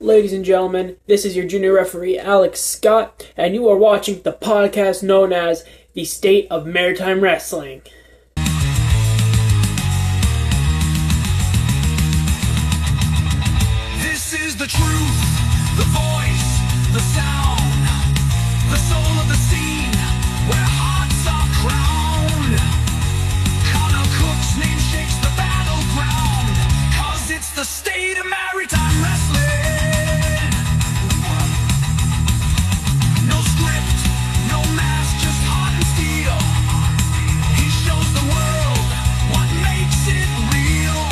Ladies and gentlemen, this is your junior referee, Alex Scott, and you are watching the podcast known as The State of Maritime Wrestling. This is the truth, the voice, the sound, the soul of the scene, where hearts are crowned. Connor Cook's name shakes the battleground, 'cause it's the state of maritime wrestling. No script, no mask, just heart and steel. He shows the world what makes it real.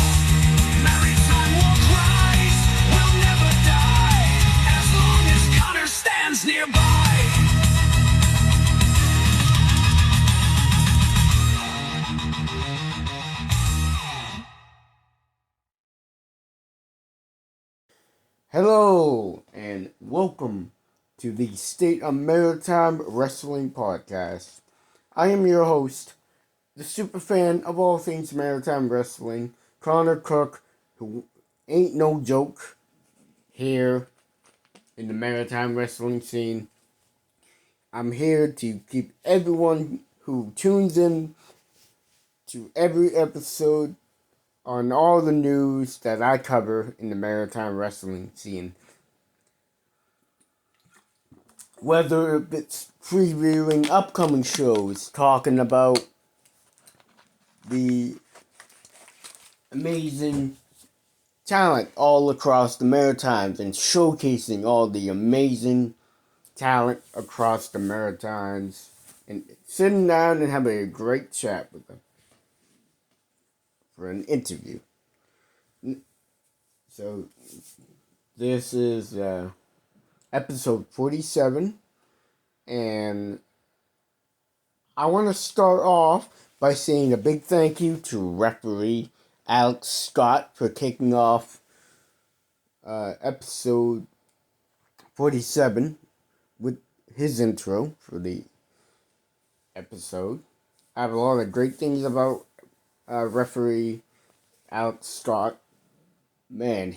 Maritime war cries will never die as long as Connor stands nearby. Hello, and welcome to the State of Maritime Wrestling Podcast. I am your host, the super fan of all things Maritime Wrestling, Connor Cook, who ain't no joke here in the Maritime Wrestling scene. I'm here to keep everyone who tunes in to every episode on all the news that I cover in the Maritime Wrestling scene. Whether it's previewing upcoming shows, talking about the amazing talent all across the Maritimes and showcasing all the amazing talent across the Maritimes and sitting down and having a great chat with them for an interview. So this is episode 47, and I want to start off by saying a big thank you to referee Alex Scott for kicking off episode 47 with his intro for the episode. I have a lot of great things about referee Alex Scott. Man,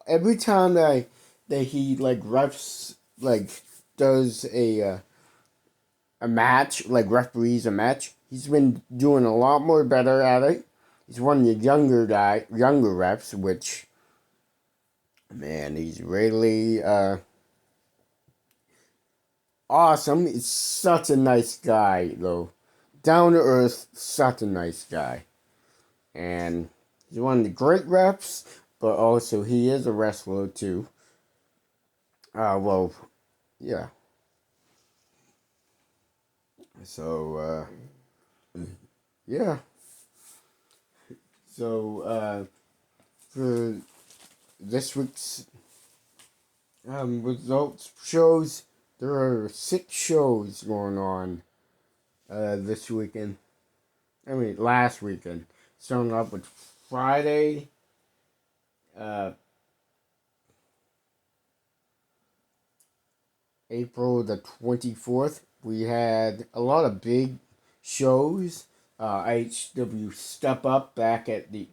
every time that he refs does a match, referees a match, he's been doing a lot more better at it. He's one of the younger refs, which, man, he's really awesome. He's such a nice guy, though. Down to earth, such a nice guy. And he's one of the great refs, but also he is a wrestler too. Yeah. So, yeah. So, for this week's results shows, there are 6 shows going on this weekend. Last weekend. Starting off with Friday, April the 24th, we had a lot of big shows. IHW Step Up back at the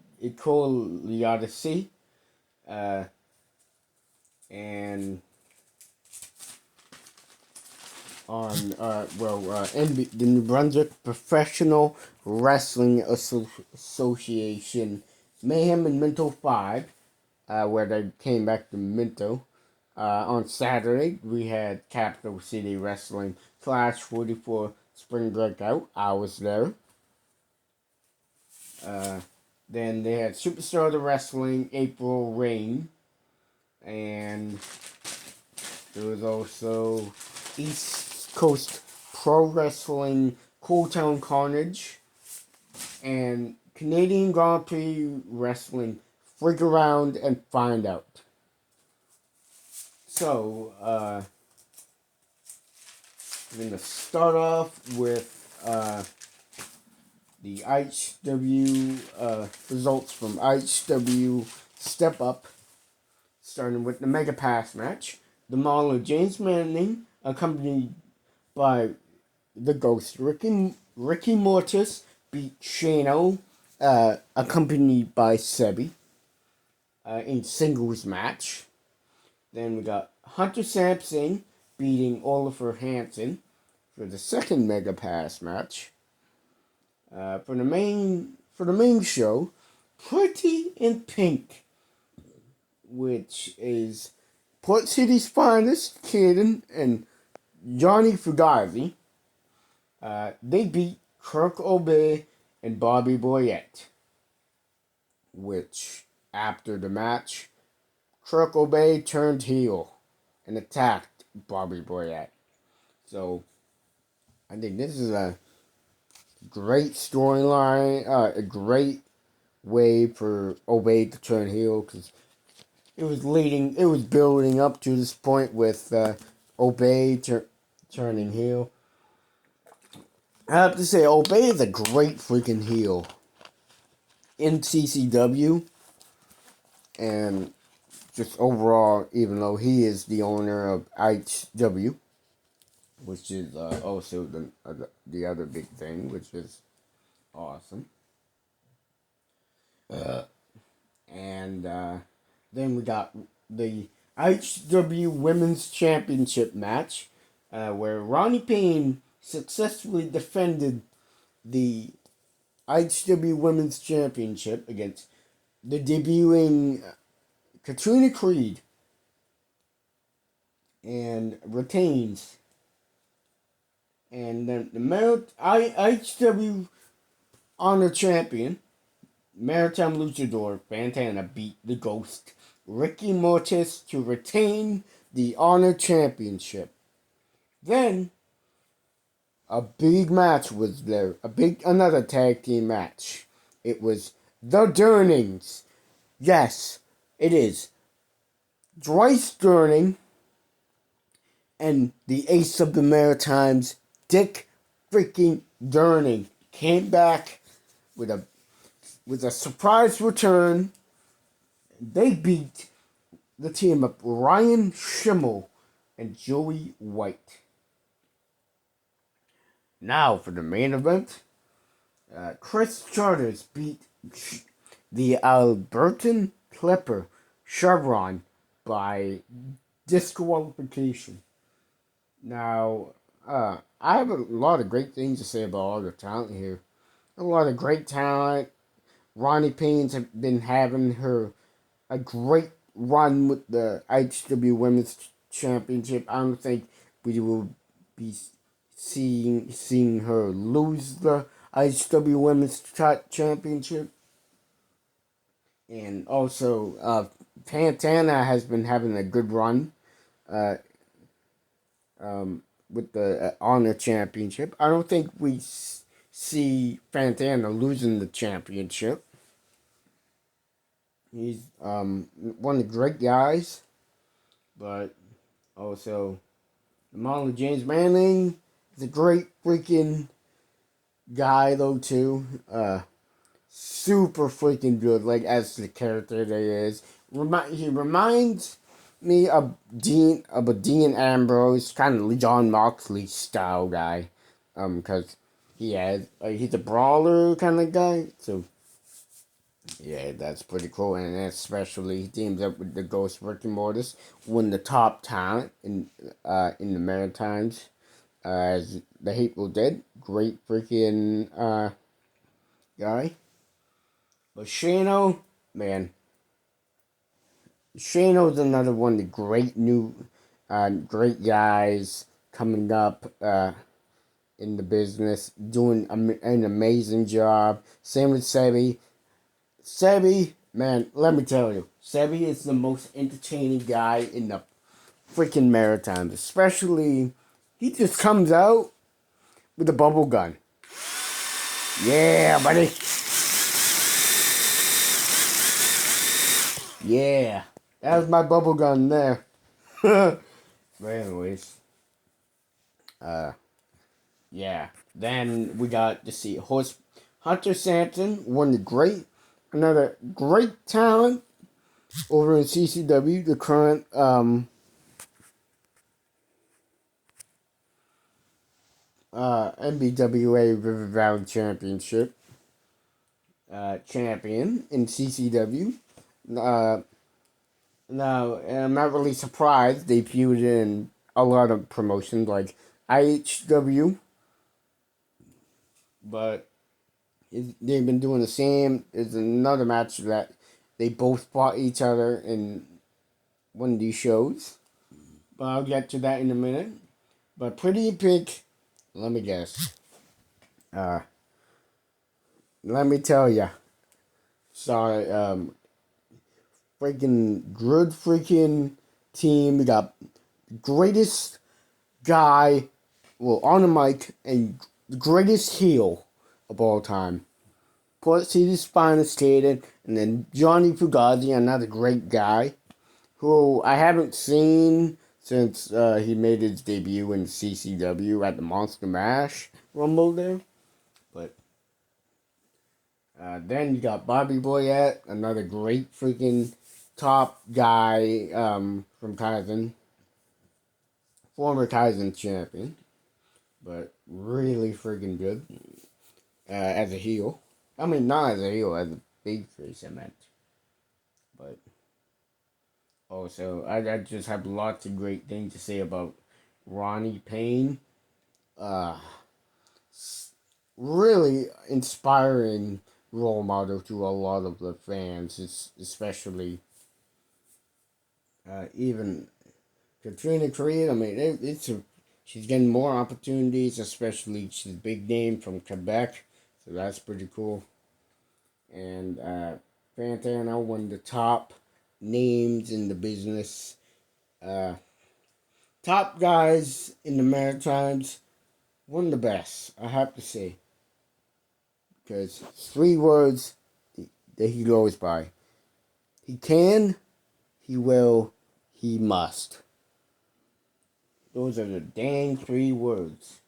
Odyssey. And on, the New Brunswick Professional Wrestling Association Mayhem and Minto 5, where they came back to Minto. On Saturday, we had Capital City Wrestling Clash 44 Spring Breakout. I was there. Then they had Superstar of Wrestling April Rain. And there was also East Coast Pro Wrestling Cool Town Carnage. And Canadian Grand Prix Wrestling Freak Around and Find Out. So, I'm going to start off with the IHW results from IHW Step Up, starting with the Mega Pass match. The Mauler James Manning, accompanied by the Ghost Ricky Mortis, beat Shano, accompanied by Sebi, in singles match. Then we got Hunter Sampson beating Oliver Hansen for the second Mega Pass match. For the main show, Pretty in Pink, which is Port City's finest, Kaden and Johnny Fugazi. They beat Kirk Obey and Bobby Boyette, which after the match, Kirk Obey turned heel and attacked Bobby Boyette. So I think this is a great storyline, a great way for Obey to turn heel, because it was building up to this point with Obey turning heel. I have to say, Obey is a great freaking heel in CCW, and just overall, even though he is the owner of IHW, which is also the other big thing, which is awesome. And then we got the IHW Women's Championship match, where Ronnie Payne successfully defended the IHW Women's Championship against the debuting Katrina Creed, and retains. And then the IHW Honor Champion, Maritime Luchador Fantana, beat the Ghost, Ricky Mortis, to retain the Honor Championship. Then, a big match was there. Another tag team match. It was the Durnings. Yes, it is. Bryce Durning and the ace of the Maritimes, Dick freaking Durning, came back with a surprise return. They beat the team of Ryan Schimmel and Joey White. Now for the main event, Chris Charters beat the Albertan Clipper Chevron by disqualification. Now, I have a lot of great things to say about all the talent here. A lot of great talent. Ronnie Payne's have been having a great run with the IHW Women's Championship. I don't think we will be seeing her lose the IHW Women's Championship. And also, Pantana has been having a good run with the Honor Championship. I don't think we see Pantana losing the championship. He's one of the great guys, but also Marlon James Manning is a great freaking guy though too. Super freaking good, like as the character that he is. He reminds me of a Dean Ambrose, kind of John Moxley style guy, because he's a brawler kind of guy, so. Yeah, that's pretty cool, and especially he teams up with the Ghost Ricky Mortis, one of the top talent in the Maritimes, as the Hateful Dead. Great freaking guy. But Shano, man, Shano's another one of the great guys coming up in the business, doing an amazing job. Same with Sebi. Sebi, man, let me tell you, Sebi is the most entertaining guy in the freaking Maritimes. Especially, he just comes out with a bubble gun. Yeah, buddy. Yeah, that was my bubble gun there. But anyways, yeah. Then we got to see Hunter Sampson, another great talent over in CCW, the current MBWA River Valley Championship champion in CCW. Now, and I'm not really surprised they feuded in a lot of promotions like IHW, but they've been doing the same. There's another match that they both fought each other in one of these shows, but I'll get to that in a minute. But Pretty Pink, let me guess. Uh, let me tell ya. Sorry, freaking good freaking team. We got greatest guy, well, on the mic, and the greatest heel of all time. Port City Spine skated, and then Johnny Fugazi, another great guy, who I haven't seen since he made his debut in CCW at the Monster Mash Rumble there. But then you got Bobby Boyette, another great freaking top guy from Kaizen, former Kaizen champion, but really freaking good as a heel. I mean, not as a heel, as a babyface, I meant. But also, I just have lots of great things to say about Ronnie Payne. Uh, really inspiring role model to a lot of the fans, especially even Katrina Creed. I mean, she's getting more opportunities, especially she's a big name from Quebec, so that's pretty cool. And Fantana, one of the top names in the business. Uh, Top guys in the Maritimes, one of the best, I have to say. Because 3 words that he goes by. He can, he will, he must. Those are the dang 3 words.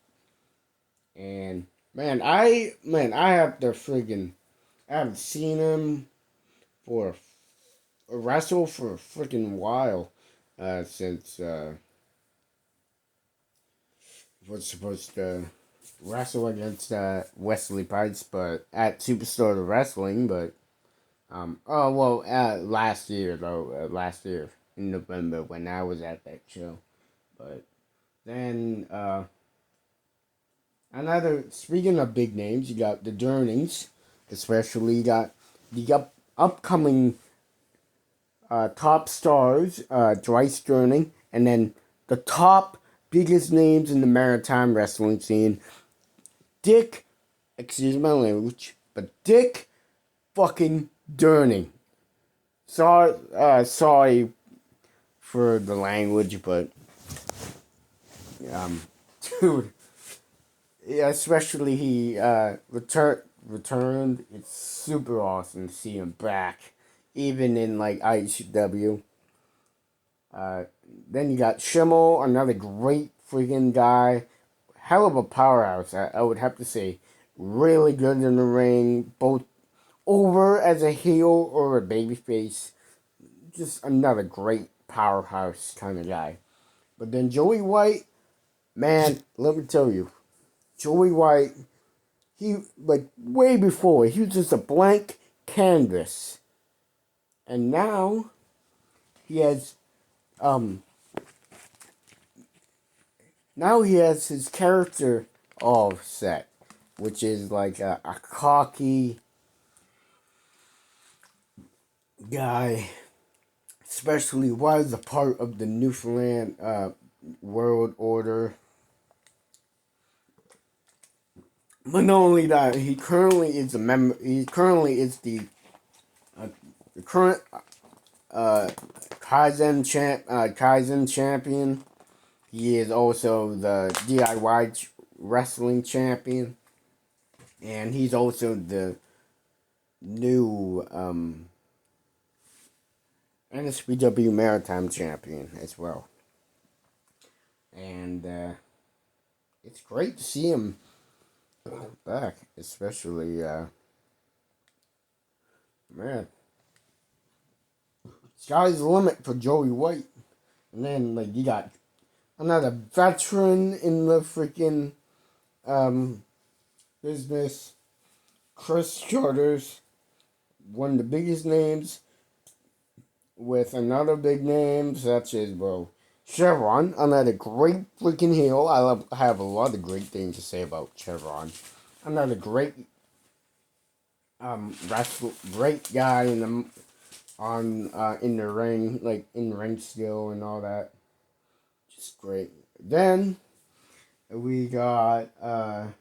And I have to friggin' I haven't seen him for a wrestle for a freaking while. Since was supposed to wrestle against Wesley Pipes, but at Superstar of Wrestling, but last year though, last year in November when I was at that show, but then another speaking of big names, you got the Durnings, especially you got the upcoming top stars, Dwight Durning, and then the top biggest names in the maritime wrestling scene, Dick, excuse my language, but Dick fucking Durning. Sorry for the language, but um, dude, yeah, especially he returned. It's super awesome to see him back, even in like ICW. Then you got Schimmel, another great freaking guy, hell of a powerhouse. I would have to say, really good in the ring, both over as a heel or a babyface. Just another great powerhouse kind of guy. But then Joey White, man, let me tell you, Joey White, he like way before he was just a blank canvas, and now he has um now he has his character all set, which is like a cocky guy, especially was a part of the Newfoundland World Order. But not only that, he currently is a member. He currently is the current Kaizen champion. He is also the DIY wrestling champion, and he's also the new NSPW Maritime champion as well. And it's great to see him back, especially man. Sky's the limit for Joey White. And then like you got another veteran in the freaking business, Chris Charters, one of the biggest names with another big name such as, well, Chevron. Another great freaking heel. I have a lot of great things to say about Chevron. Another great wrestler, great guy in the ring, like in ring skill and all that. Just great. Then we got the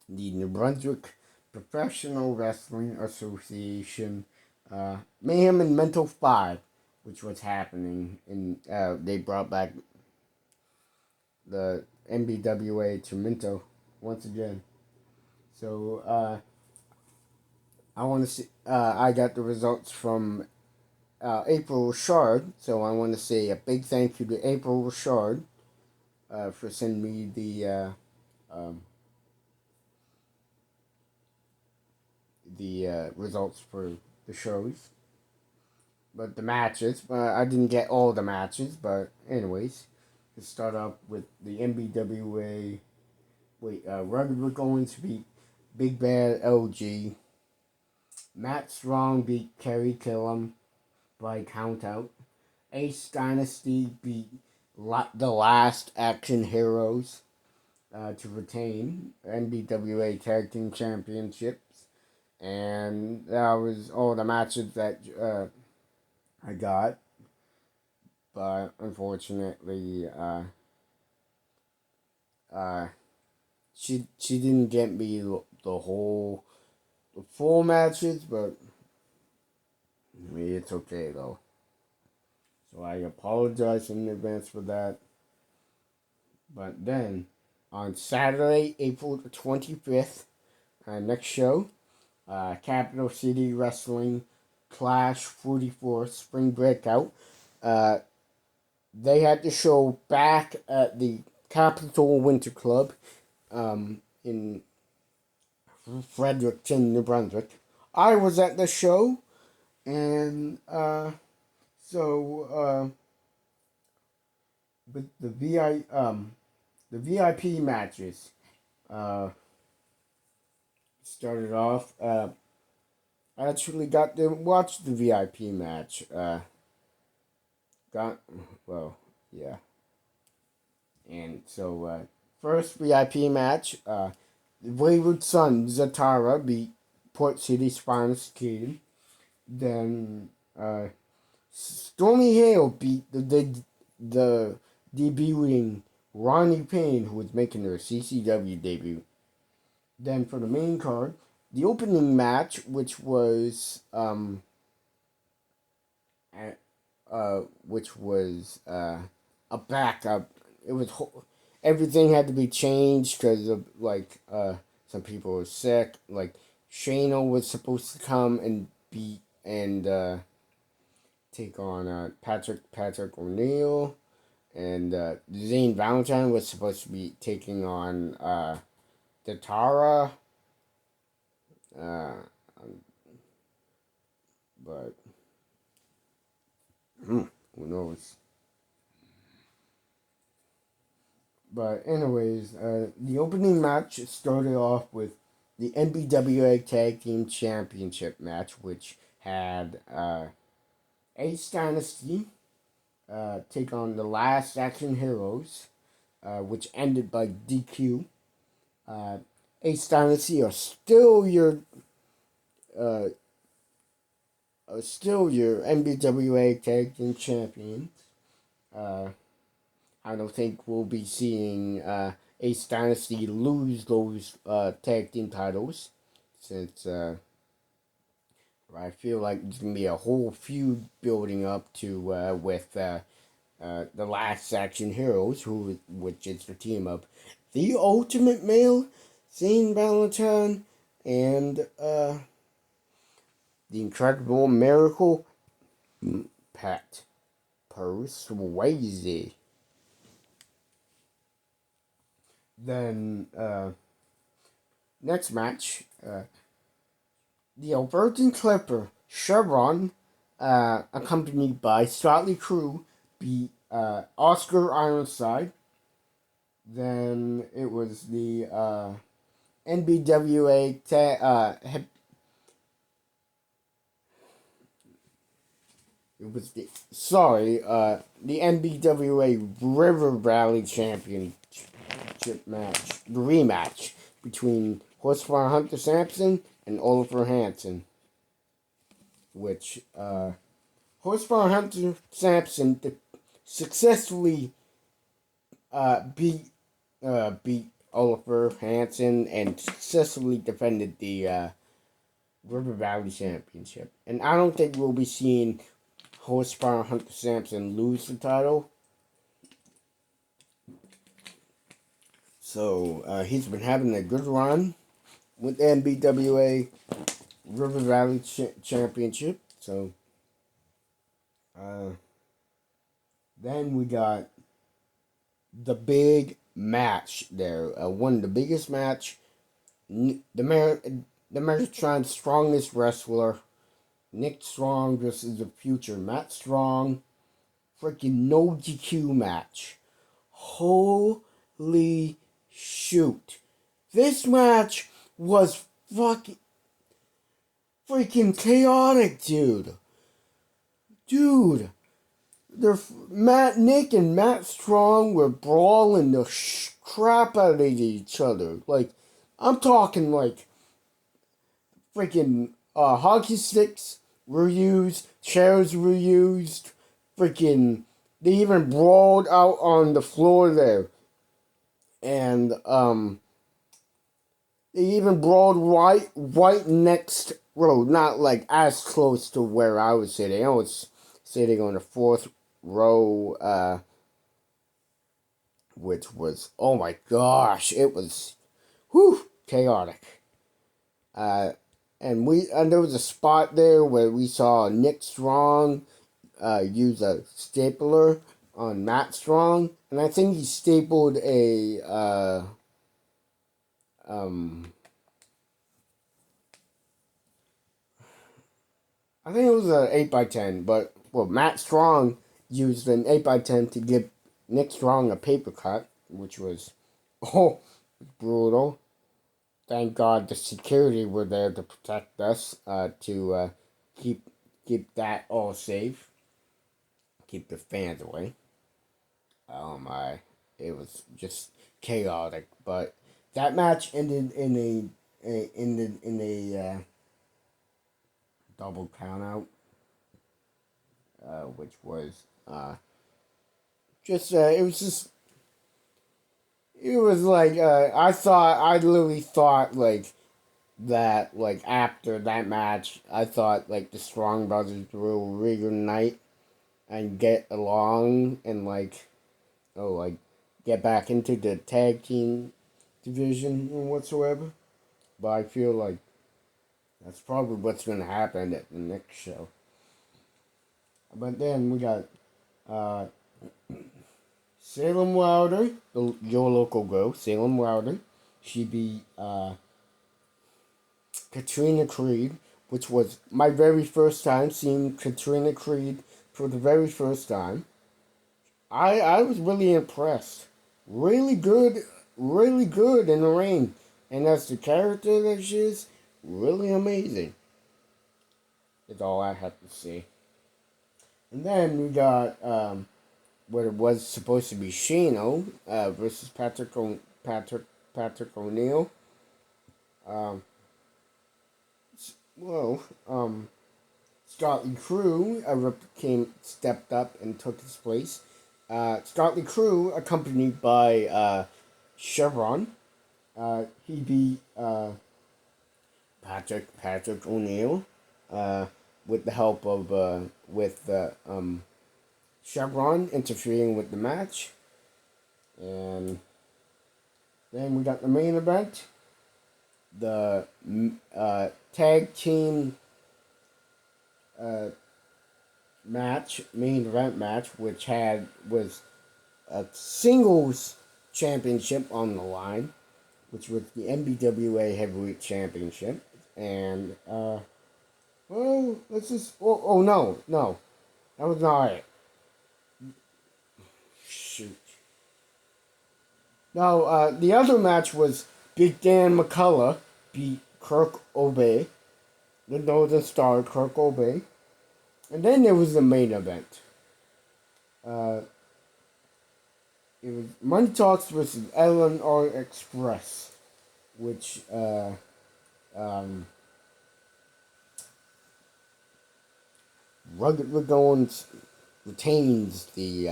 New Brunswick Professional Wrestling Association, Mayhem and Mental 5, which was happening. They brought back the NBWA to Minto once again. So, I want to see, I got the results from April Richard, so I want to say a big thank you to April Richard for sending me the results for the shows. But the matches, I didn't get all the matches, but anyways, let's start off with the NBWA. Rugged Owens beat Big Bad LG. Matt Strong beat Kerry Killam by countout. Ace Dynasty beat the Last Action Heroes to retain NBWA Tag Team Championships. And that was all the matches that I got. But unfortunately, she didn't get me the full matches, but I mean, it's okay though. So I apologize in advance for that. But then on Saturday, April 25th, next show, Capital City Wrestling Clash 44 Spring Breakout. They had the show back at the Capitol Winter Club in Fredericton, New Brunswick. I was at the show, and but the VIP matches started off. I actually got to watch the VIP match. Got well, yeah. And so first VIP match, the Wayward Son Zatara beat Port City's finest kid. Then Stormy Hale beat the debuting Ronnie Payne, who was making her CCW debut. Then for the main card, the opening match, which was a backup. It was everything had to be changed because of some people were sick. Like Shayna was supposed to come and beat and take on Patrick O'Neal, and Zane Valentine was supposed to be taking on Datara. But who knows? But anyways, the opening match started off with the NBWA Tag Team Championship match, which had Ace Dynasty take on the Last Action Heroes, which ended by DQ. Ace Dynasty are still your NBWA Tag Team Champions. I don't think we'll be seeing Ace Dynasty lose those tag team titles, since I feel like there's gonna be a whole feud building up to with the Last Action Heroes, which is the team of the Ultimate Male, Zane Valentine, and the Incredible Miracle, Pat Persuasi. Then next match, the Albertan Clipper Chevron, accompanied by Scotley Crew, beat Oscar Ironside. Then it was the NBWA It was the NBWA River Valley Championship match, the rematch between Horsepower Hunter Sampson and Oliver Hansen, which Horsepower Hunter Sampson successfully beat Oliver Hansen and successfully defended the River Valley Championship. And I don't think we'll be seeing Horsepower Hunter Sampson lose the title. So he's been having a good run with the NBWA River Valley Championship. So then we got the big match there. One of the biggest match. The Maritime's strongest wrestler, Nick Strong versus the future Matt Strong. Freaking no DQ match. Holy shoot. This match was freaking chaotic, dude. Dude. Nick and Matt Strong were brawling the crap out of each other. Like, I'm talking like freaking hockey sticks were used, chairs were used, freaking they even brawled out on the floor there. And they even brawled right next row, not like as close to where I was sitting. I was sitting on the fourth row, which was, oh my gosh, it was chaotic. And there was a spot there where we saw Nick Strong use a stapler on Matt Strong, and I think he stapled I think it was an 8x10, but Matt Strong used an 8x10 to give Nick Strong a paper cut, which was brutal. Thank God the security were there to protect us, to keep that all safe, keep the fans away. Oh my, it was just chaotic. But that match ended in a double countout, which was it was like I literally thought like that, like after that match I thought like the Strong Brothers will reunite and get along and like get back into the tag team division and whatsoever. But I feel like that's probably what's gonna happen at the next show. But then we got Salem Wilder, your local girl, Salem Wilder. She beat Katrina Creed, which was my very first time seeing Katrina Creed for the very first time. I was really impressed. Really good in the ring. And as the character that she is, really amazing. That's all I have to say. And then we got what it was supposed to be Shano versus Patrick O'Neal. Scott Lee Crew stepped up and took his place. Scott Lee Crew, accompanied by Chevron, he beat Patrick O'Neal with the help of Chevron interfering with the match. And then we got the main event, the tag team main event match, which was a singles championship on the line, which was the NBWA Heavyweight Championship. And no, that was not it. Shoot. No, the other match was Big Dan McCullough beat Kirk Obey, the Northern Star, Kirk Obey. And then there was the main event. Uh, it was Money Talks versus L&R Express, which um, Rugged Ragone retains the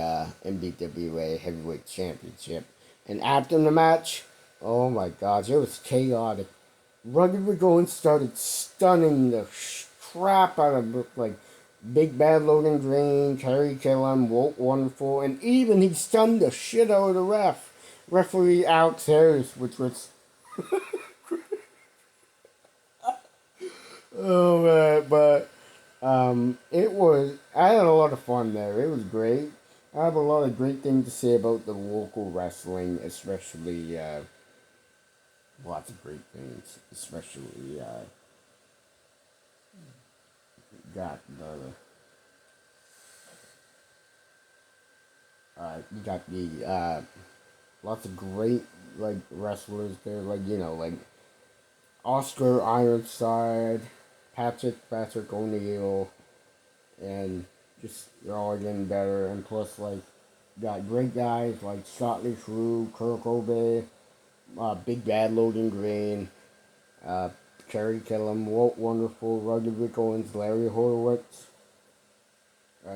MBWA Heavyweight Championship. And after the match, oh my gosh, it was chaotic. Rugged Ragone started stunning the crap out of like Big Bad Loading Green, Terry Killam, Walt Wonderful, and even he stunned the shit out of the referee Alex Harris, which was oh man, but it was. I had a lot of fun there. It was great. I have a lot of great things to say about the local wrestling, especially lots of great things, especially got the you got the lots of great like wrestlers there, like like Oscar Ironside, Patrick O'Neal, and just they're all getting better. And plus, like, got great guys like Scotty Crew, Kirk Obey, Big Bad Logan Green, uh, Kerry Killam, Walt Wonderful, Rugged Rick Owens, Larry Horowitz,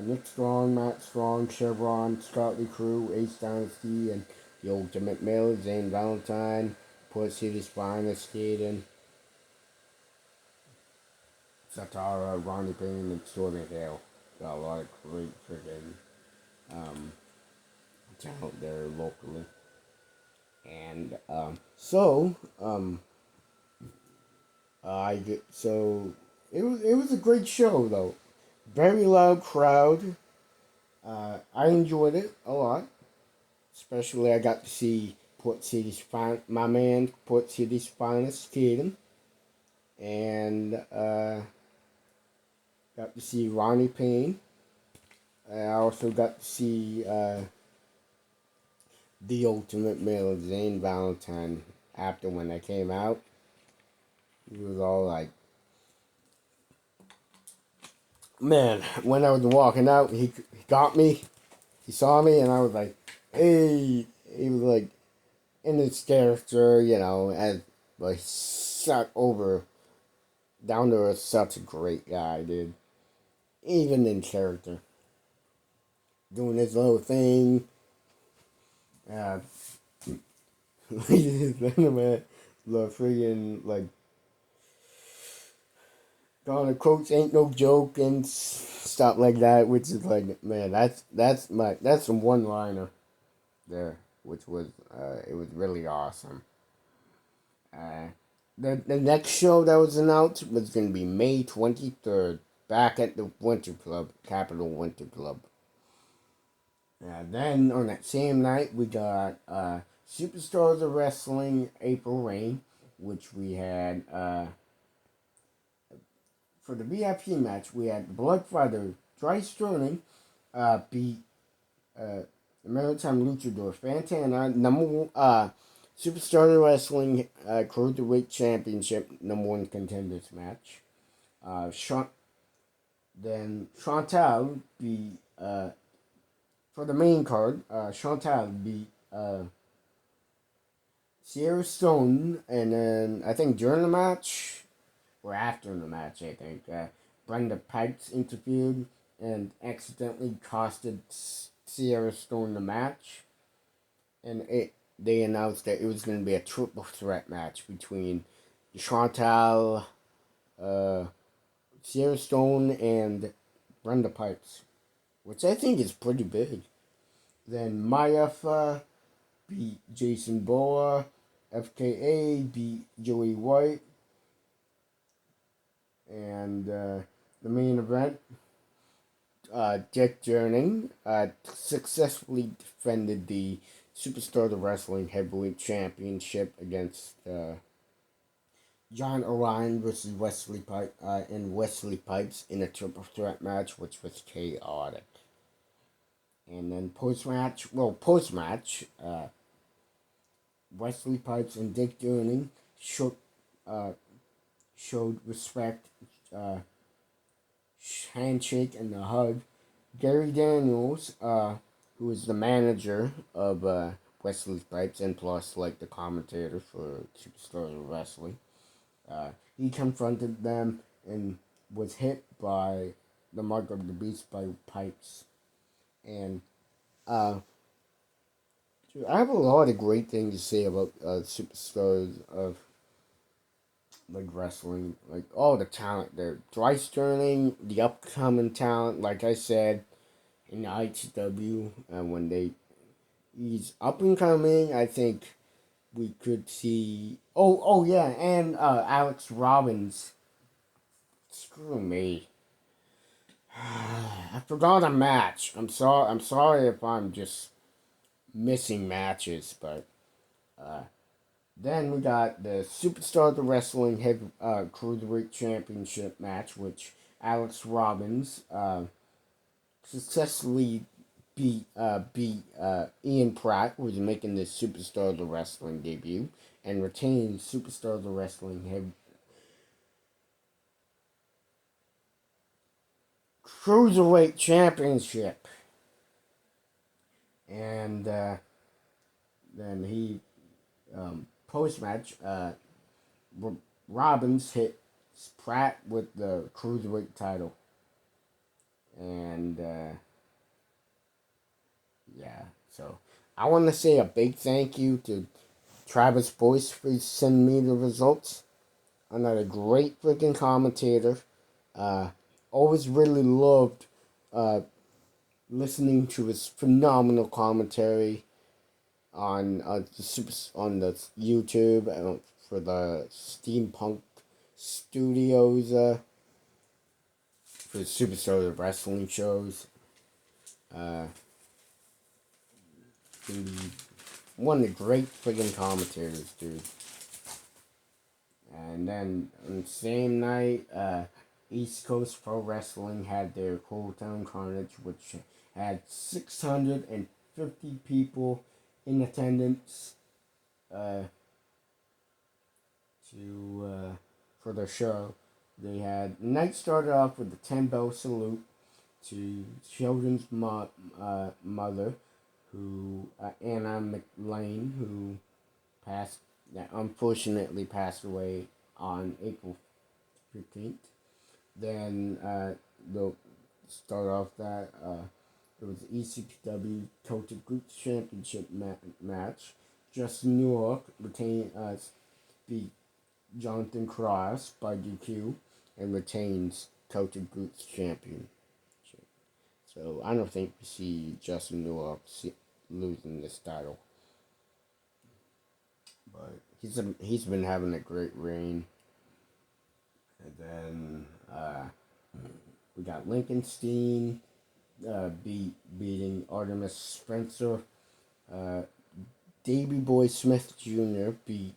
Nick Strong, Matt Strong, Chevron, Scotty Crew, Ace Dynasty, and the Ultimate Male, Zane Valentine, Port City's Finest, Skaden, Satara, Ronnie Payne, and Stormy Hale. Got a lot of great freaking um, talent there locally. And I get so it was a great show though. Very loud crowd. I enjoyed it a lot. Especially I got to see my man Port City's finest Tatum, and got to see Ronnie Payne. I also got to see the Ultimate Male Zane Valentine after when I came out. He was all like, man, when I was walking out, he got me. He saw me, and I was like, hey. He was like, in his character, as like such over down to earth, such a great guy, dude. Even in character, doing his little thing. Uh, man, the freaking like, Donna Coach ain't no joke and stuff like that, which is like, man, that's some one liner there, which was it was really awesome. Uh, the next show that was announced was going to be May 23rd, back at the Winter Club, Capital Winter Club. Then on that same night, we got Superstars of Wrestling April Rain, which we had for the VIP match. We had Bloodfighter Dry Sterling beat the Maritime Luchador Fantana, Superstar Wrestling Cruiserweight Championship #1 contenders match. Then Chantal beat for the main card. Chantal beat Sierra Stone, and then I think during the match or after the match, I think Brenda Pikes interfered and accidentally costed Sierra Stone the match, and they announced that it was going to be a triple threat match between Chantal, Sierra Stone, and Brenda Pipes, which I think is pretty big. Then Mayafa beat Jason Boa, FKA beat Joey White, and the main event, Dick Jerning successfully defended the Superstar of Wrestling Heavyweight Championship against John Orion versus Wesley Pipes in a triple threat match, which was chaotic. And then post match, Wesley Pipes and Dick Jerning showed respect, handshake and a hug. Gary Daniels, who is the manager of Wesley Pipes and plus like the commentator for Superstars of Wrestling, he confronted them and was hit by the Mark of the Beast by Pipes. And I have a lot of great things to say about Superstars of like wrestling, like all the talent there. Dry Sterling, the upcoming talent, like I said, in the ITW, and when he's up and coming, I think we could see. Oh yeah, and Alex Robbins. Screw me. I forgot a match. I'm sorry. I'm sorry if I'm just missing matches, but then we got the Superstar of the Wrestling Heavy Cruiserweight Championship match, which Alex Robbins successfully beat Ian Pratt, who was making the Superstar of the Wrestling debut, and retained Superstar of the Wrestling Heavy Cruiserweight Championship. And then he post match, Robbins hit Pratt with the cruiserweight title, and yeah. So I want to say a big thank you to Travis Boyce for sending me the results. Another great freaking commentator. Always really loved listening to his phenomenal commentary on the YouTube for the Steampunk Studios for the Superstar wrestling shows. One of the great friggin' commentators, dude. And then on the same night, East Coast Pro Wrestling had their Cold Town Carnage, which had 650 people in attendance to for their show. They had the night started off with the 10-bell salute to Sheldon's mother, who Anna McLean, who unfortunately passed away on April 15th. Then they'll start off that it was ECPW Total Groups Championship match. Justin Newark retained beat Jonathan Cross by DQ and retains Total Groups Championship. So I don't think we see Justin Newark losing this title, but he's been having a great reign. And then we got Lincoln Steen beating Artemis Spencer. Davey Boy Smith Jr. beat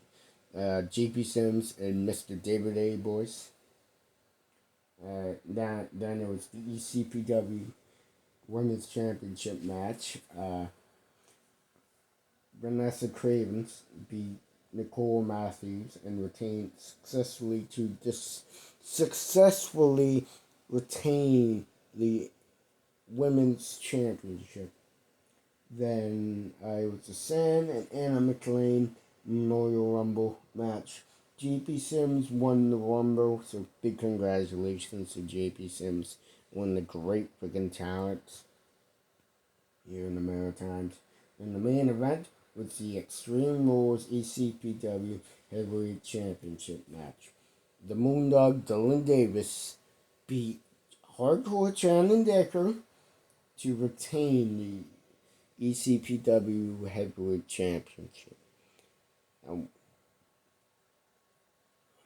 JP Sims and Mr. David A. Boyce. Then it was the ECPW Women's Championship match. Vanessa Cravens beat Nicole Matthews and successfully retain the Women's Championship. Then it was the Sam and Anna McLean Memorial Rumble match. JP Sims won the Rumble, so big congratulations to JP Sims, one of the great freaking talents here in the Maritimes. And the main event was the Extreme Rules ECPW Heavyweight Championship match. The Moondog Dylan Davis beat Hardcore Shannon Decker to retain the ECPW Heavyweight Championship.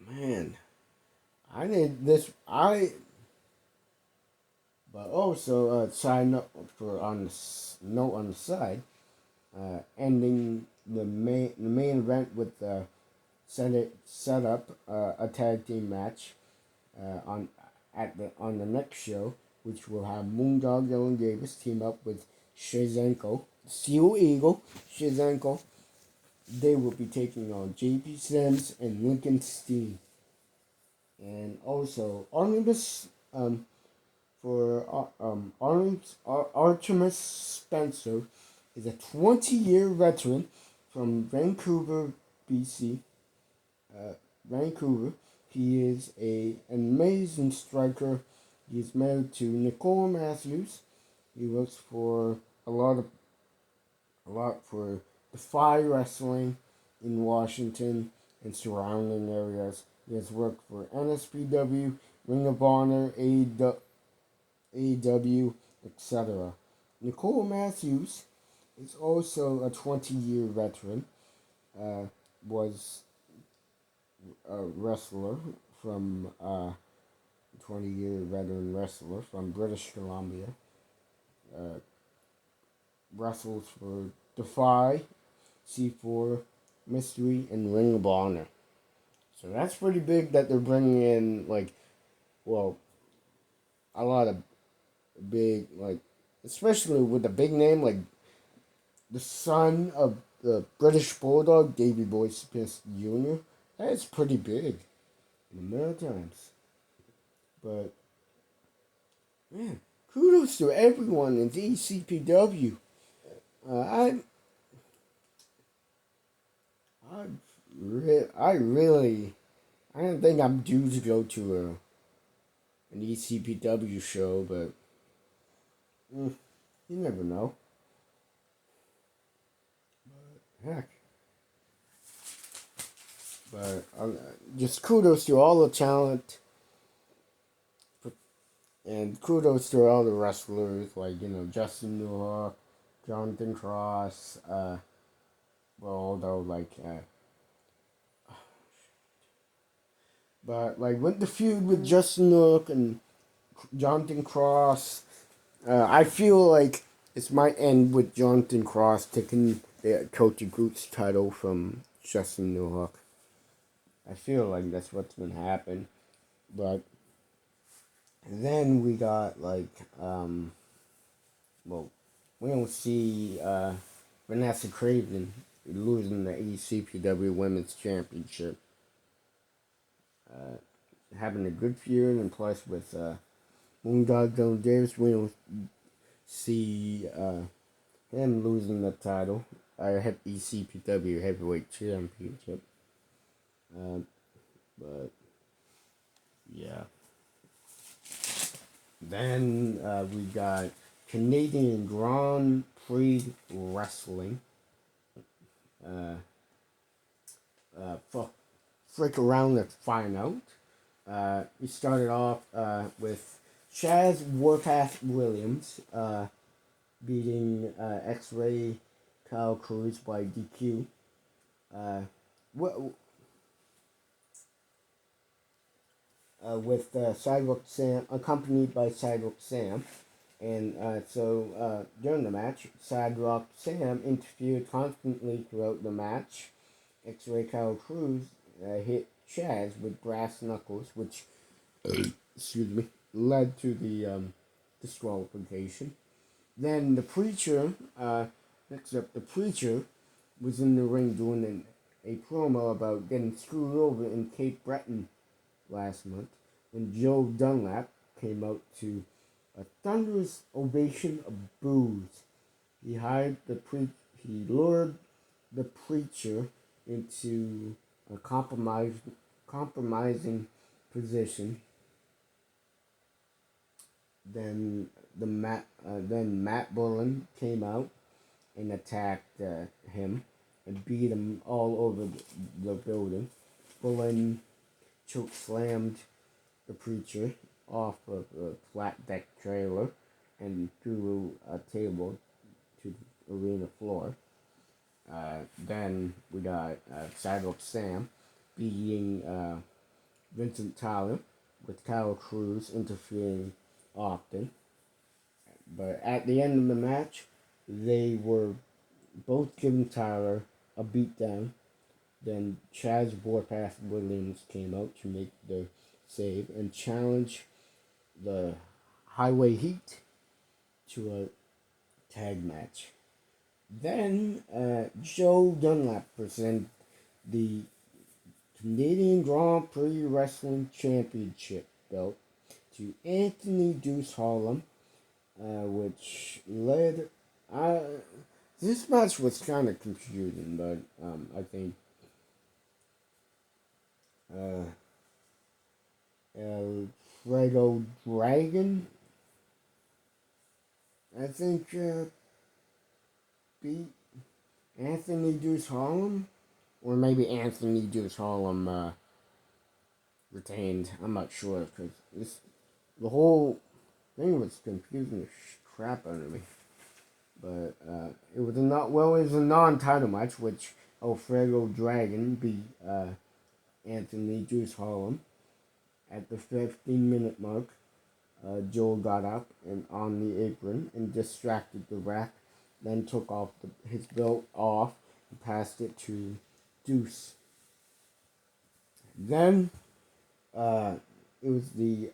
Man, I did this. But also side note for on the note on the side, ending the main event with the set up a tag team match on the next show, which will have Moondog Dylan Davis team up with Shizenko, Steel Eagle, Shizenko. They will be taking on JP Sims and Lincoln Steen. And also, Omnibus for Artemis Spencer is a 20-year veteran from Vancouver, BC. Uh, Vancouver. He is an amazing striker. He's married to Nicole Matthews. He works for a lot of a lot for Defy Wrestling in Washington and surrounding areas. He has worked for NSPW, Ring of Honor, AEW, etc. Nicole Matthews is also a 20-year veteran. Was a wrestler from 20-year veteran wrestler from British Columbia. Uh, Wrestles for Defy, C4, Mystery, and Ring of Honor. So that's pretty big that they're bringing in, like, well, a lot of big, like, especially with a big name, like the son of the British Bulldog, Davy Boy Smith Jr. That is pretty big in the Maritimes. But, man, kudos to everyone in DCPW. I really, I don't think I'm due to go to an ECPW show, but you never know. Heck. But just kudos to all the talent, and kudos to all the wrestlers, like, Justin Newhart, Jonathan Cross, well, although, like, but, like, with the feud with Justin Nook and Jonathan Cross, I feel like this might end with Jonathan Cross taking the Coach Groot's title from Justin Newhook. I feel like that's what's gonna happen. But then we got, like, well, we don't see Vanessa Craven losing the ECPW Women's Championship. Having a good feud, and plus with Moondog Joe Davis, we don't see him losing the title. I have ECPW Heavyweight Championship. But yeah. Then we got Canadian Grand Prix Wrestling. Frick around to find out. We started off with Chaz Warpath Williams beating X-Ray Kyle Cruz by DQ. With Sidewalk Sam, accompanied by Sidewalk Sam. And so during the match, Sidewalk Sam interfered constantly throughout the match. X-Ray Kyle Cruz hit Chaz with brass knuckles, which, excuse me, led to the disqualification. Then the Preacher, next up, the Preacher was in the ring doing a promo about getting screwed over in Cape Breton last month when Joe Dunlap came out to a thunderous ovation of boos. He lured the Preacher into a compromising position. Then Matt Bullen came out and attacked him and beat him all over the building. Bullen choke slammed the Preacher off of a flat deck trailer and threw a table to the arena floor. Then we got Sidewalk Sam beating Vincent Tyler with Kyle Cruz interfering often. But at the end of the match, they were both giving Tyler a beatdown. Then Chaz Warpath Williams came out to make the save and challenge the Highway Heat to a tag match. Then Joe Dunlap presented the Canadian Grand Prix Wrestling Championship belt to Anthony Deuce Harlem, which led. This match was kind of confusing, but I think Alfredo Dragon, I think, beat Anthony Deuce Harlem, or maybe Anthony Deuce Harlem retained. I'm not sure because the whole thing was confusing the crap out of me. But it was a non-title match, which Alfredo Dragon beat Anthony Deuce Harlem at the 15-minute mark. Joel got up and on the apron and distracted the ref, then took off his belt off and passed it to Deuce. Then it was the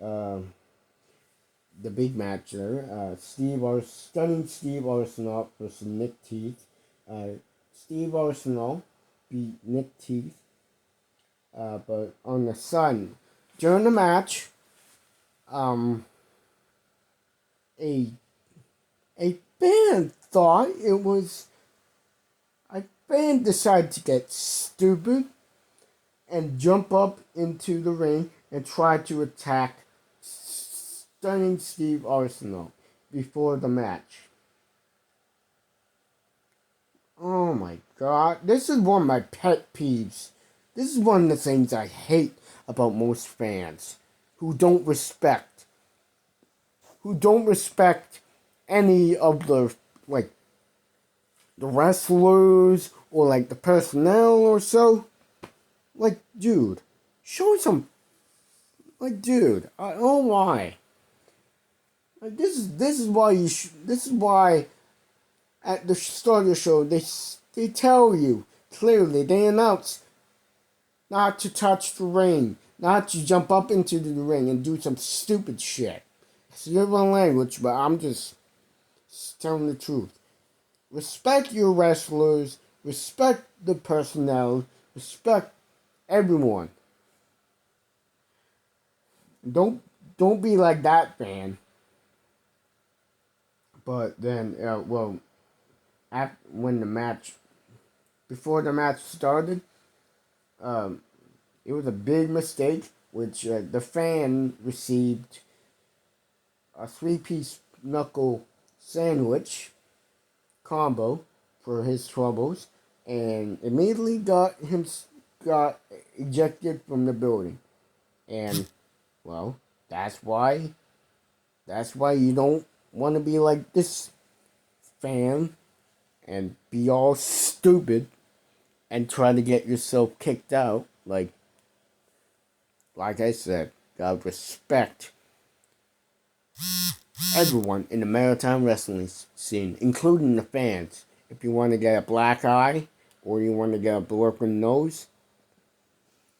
big match there. Stunning Steve Arsenault versus Nick Teeth. Steve Arsenault beat Nick Teeth, but on the sudden, during the match, a fan thought it was a fan decided to get stupid and jump up into the ring and try to attack Stunning Steve Arsenault before the match. Oh my god, this is one of my pet peeves. This is one of the things I hate about most fans who don't respect any of the the wrestlers or the personnel or so. Dude, show some. Dude, I don't know why. This is why this is why at the start of the show they tell you clearly, they announce not to touch the ring, not to jump up into the ring and do some stupid shit. It's different language, but I'm just telling the truth. Respect your wrestlers, respect the personnel, respect everyone. Don't be like that, fan. But then, before the match started, it was a big mistake, which the fan received a 3-piece knuckle sandwich combo for his troubles, and immediately got ejected from the building. And well, that's why you don't want to be like this, fan, and be all stupid and try to get yourself kicked out. Like I said, gotta respect everyone in the Maritime wrestling scene, including the fans. If you want to get a black eye or you want to get a broken nose,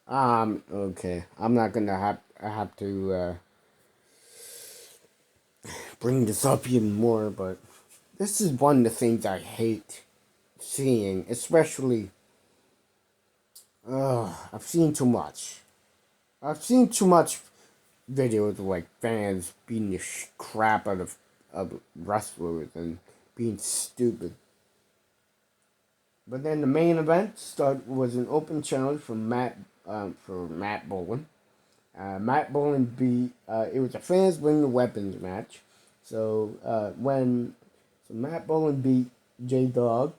okay, I'm not gonna have to bring this up even more, but this is one of the things I hate seeing, especially. I've seen too much. Videos of fans beating the crap out of wrestlers and being stupid. But then the main event was an open challenge for Matt Boland. Matt Boland beat. It was a fans bring the weapons match. So Matt Boland beat J Dog.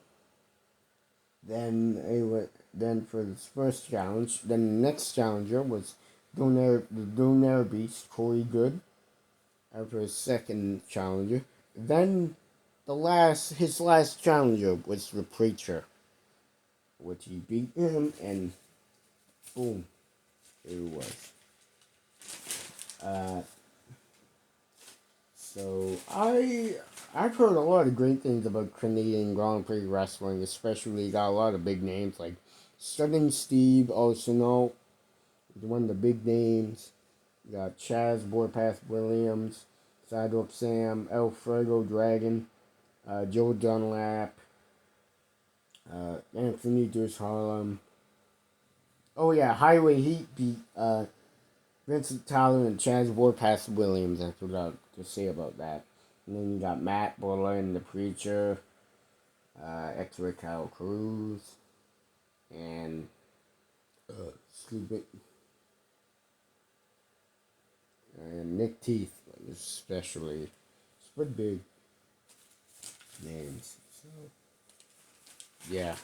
Then for the first challenge, then the next challenger was Donaire Beast, Corey Good, for his second challenger. Then his last challenger was the Preacher, which he beat him, and boom, there it was. So I've heard a lot of great things about Canadian Grand Prix wrestling, especially got a lot of big names like Stunning Steve Arsenault, one of the big names. You got Chaz Warpath Williams, Sidewalk Sam, Alfredo Dragon, Joe Dunlap, Anthony Deuce Harlem. Oh yeah, Highway Heat beat Vincent Tyler and Chaz Warpath Williams. That's what I have to say about that. And then you got Matt Buller and the Preacher, X-Ray Kyle Cruz, and Sleeping and Nick Teeth, especially. It's pretty big names. So yeah,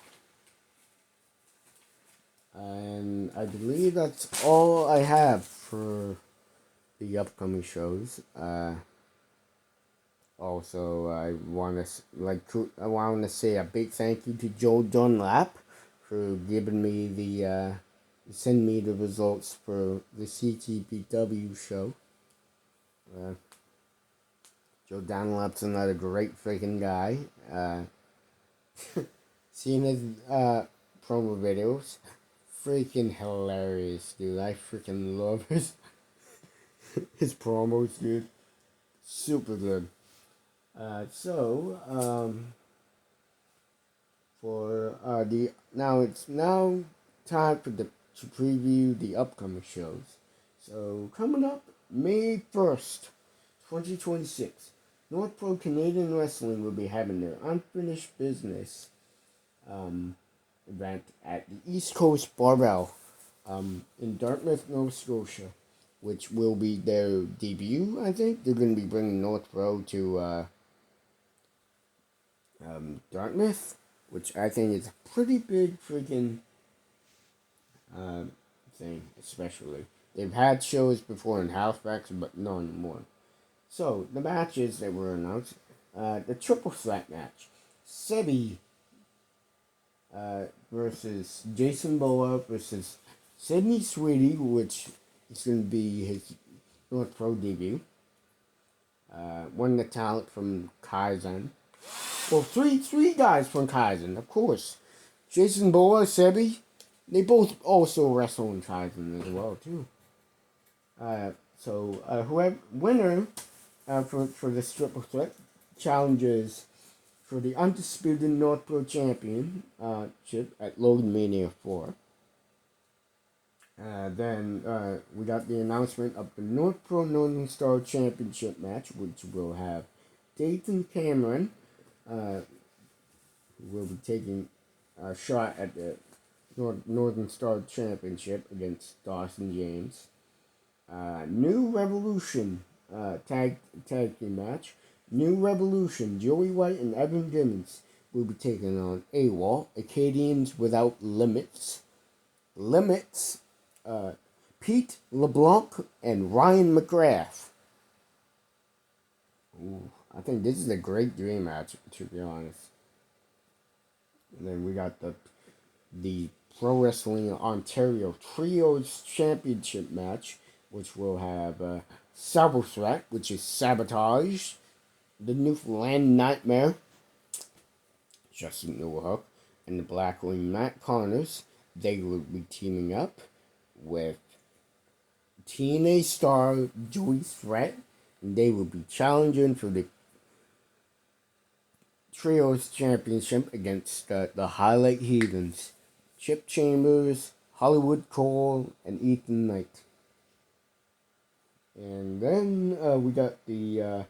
and I believe that's all I have for the upcoming shows. Also, I want to say a big thank you to Joe Dunlap for giving me send me the results for the CTPW show. Uh, Joe Dunlap's another great freaking guy. Seeing his promo videos, freaking hilarious, dude. I freaking love his promos, dude. Super good. For the now it's now time to preview the upcoming shows. So coming up May 1st, 2026, North Pro Canadian Wrestling will be having their unfinished business event at the East Coast Barbell in Dartmouth, Nova Scotia, which will be their debut. I think they're going to be bringing North Pro to Dartmouth, which I think is a pretty big freaking uh, thing, especially. They've had shows before in Halifax, but not anymore. So, the matches that were announced, the triple threat match, Sebi versus Jason Boa versus Sydney Sweetie, which is going to be his North Pro debut. One of the talent from Kaizen. Well, three guys from Kaizen, of course. Jason Boa, Sebi, they both also wrestle in Kaizen as well, too. Whoever winner for this triple threat challenges for the undisputed North Pro Championship at Logan Mania 4. Then we got the announcement of the North Pro Northern Star Championship match, which will have Dayton Cameron, who will be taking a shot at the Northern Star Championship against Dawson James. New Revolution tag team match. New Revolution, Joey White and Evan Gimmons will be taking on AWOL, Acadians Without Limits. Pete LeBlanc and Ryan McGrath. Ooh, I think this is a great dream match, to be honest. And then we got the Pro Wrestling Ontario Trios Championship match, which will have Cyber Threat, which is Sabotage, the Newfoundland Nightmare, Justin Newhook, and the Blackwing Matt Connors. They will be teaming up with TNA star Joey Threat, and they will be challenging for the Trios Championship against the Highlight Heathens, Chip Chambers, Hollywood Cole, and Ethan Knight. And then we got the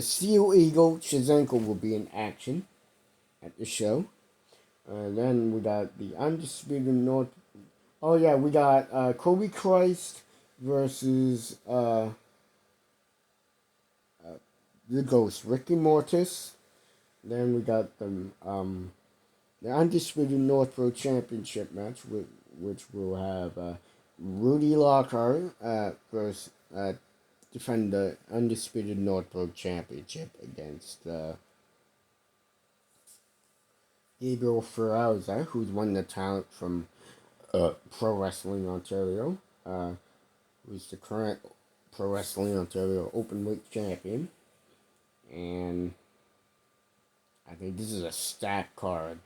Steel Eagle Chizenko will be in action at the show. Then we got the Undisputed North. Oh yeah, we got Kobe Christ versus the Ghost, Ricky Mortis. Then we got the Undisputed North Pro Championship match, which will have Rudy Lockhart versus defend the Undisputed North Pro Championship against Gabriel Ferrauza, who's one of the talent from Pro Wrestling Ontario, who's the current Pro Wrestling Ontario Openweight Champion. And I think this is a stacked card.